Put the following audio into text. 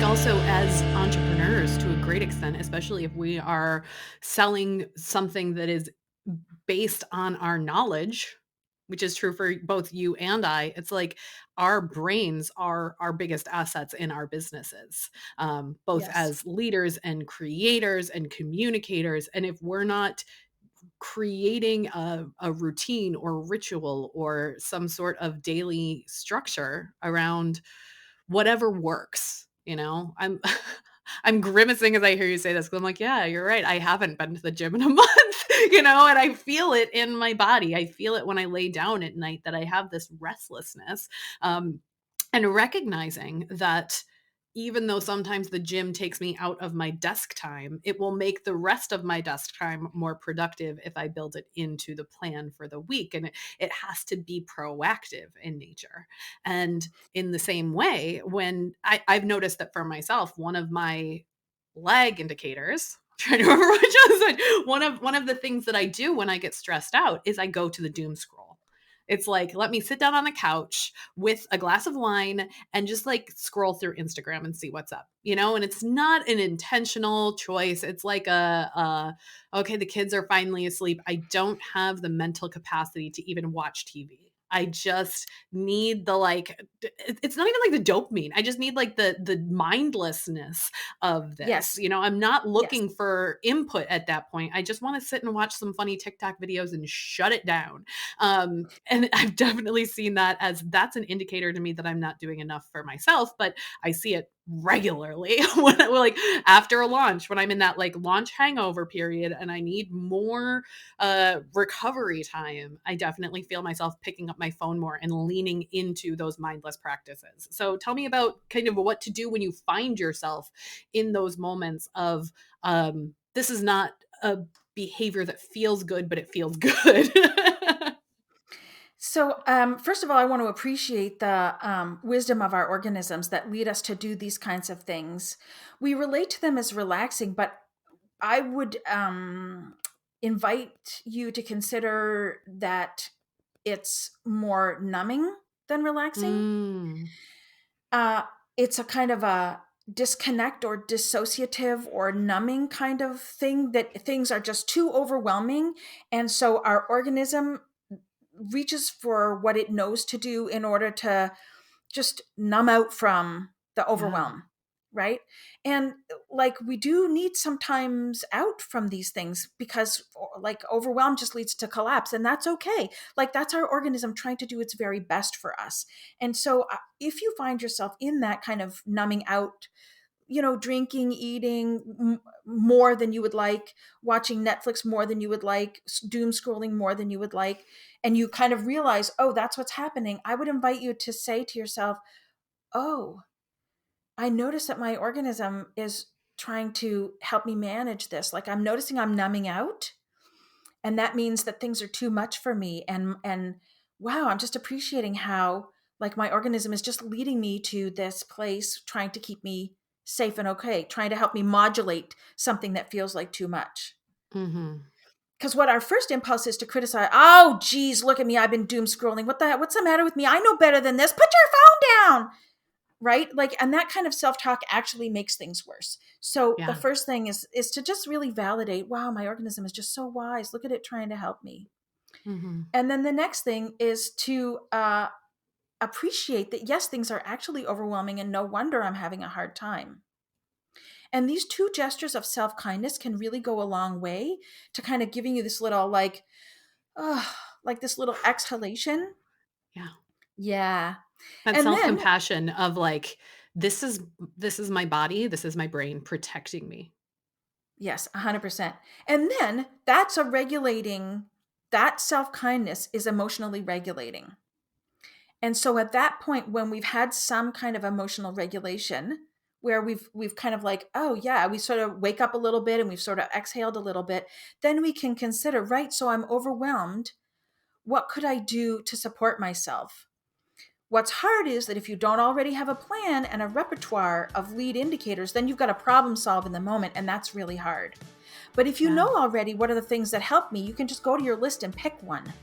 think also as entrepreneurs to a great extent, especially if we are selling something that is based on our knowledge, which is true for both you and I, it's like our brains are our biggest assets in our businesses, both Yes. as leaders and creators and communicators. And if we're not creating a routine or ritual or some sort of daily structure around whatever works, I'm I'm grimacing as I hear you say this because I'm like, yeah, you're right. I haven't been to the gym in a month, and I feel it in my body. I feel it when I lay down at night that I have this restlessness. Um, and recognizing that even though sometimes the gym takes me out of my desk time, it will make the rest of my desk time more productive if I build it into the plan for the week. And it has to be proactive in nature. And in the same way, when I've noticed that for myself, one of my lag indicators, trying to remember which was one of the things that I do when I get stressed out is I go to the doom scroll. It's like, let me sit down on the couch with a glass of wine and just like scroll through Instagram and see what's up, and it's not an intentional choice. It's like okay, the kids are finally asleep. I don't have the mental capacity to even watch TV. I just need the it's not even like the dopamine. I just need like the mindlessness of this. Yes. I'm not Yes. looking for input at that point. I just want to sit and watch some funny TikTok videos and shut it down. And I've definitely seen that as that's an indicator to me that I'm not doing enough for myself, but I see it regularly when like after a launch, when I'm in that like launch hangover period and I need more recovery time, I definitely feel myself picking up my phone more and leaning into those mindless practices. So tell me about kind of what to do when you find yourself in those moments of this is not a behavior that feels good, but it feels good. So, first of all, I want to appreciate the wisdom of our organisms that lead us to do these kinds of things. We relate to them as relaxing, but I would invite you to consider that it's more numbing than relaxing. Mm, Uh, it's a kind of a disconnect or dissociative or numbing kind of thing, that things are just too overwhelming. And so our organism reaches for what it knows to do in order to just numb out from the yeah. overwhelm, right? And like we do need sometimes out from these things, because like overwhelm just leads to collapse, and that's okay. Like that's our organism trying to do its very best for us. And so if you find yourself in that kind of numbing out, drinking, eating more than you would like, watching Netflix more than you would like, doom scrolling more than you would like, and you kind of realize, oh, that's what's happening, I would invite you to say to yourself, oh, I notice that my organism is trying to help me manage this. Like I'm noticing I'm numbing out, and that means that things are too much for me. And wow, I'm just appreciating how like my organism is just leading me to this place, trying to keep me safe and okay, trying to help me modulate something that feels like too much. Hmm. Because what our first impulse is to criticize, oh geez, look at me, I've been doom scrolling, what's the matter with me, I know better than this, put your phone down, right? Like, and that kind of self-talk actually makes things worse. So the Yeah. first thing is to just really validate, wow, my organism is just so wise, look at it trying to help me. Hmm. And then the next thing is to appreciate that yes, things are actually overwhelming, and no wonder I'm having a hard time. And these two gestures of self-kindness can really go a long way to kind of giving you this little uh, like this little exhalation. Yeah. Yeah. That And then, self-compassion of like, this is my body, this is my brain protecting me. yes, 100%. And then that's a regulating, that self kindness is emotionally regulating. And so at that point, when we've had some kind of emotional regulation, where we've kind of like, oh yeah, we sort of wake up a little bit and we've sort of exhaled a little bit, then we can consider, right, so I'm overwhelmed. What could I do to support myself? What's hard is that if you don't already have a plan and a repertoire of lead indicators, then you've got to problem solve in the moment, and that's really hard. But if you Yeah. know already what are the things that help me, you can just go to your list and pick one.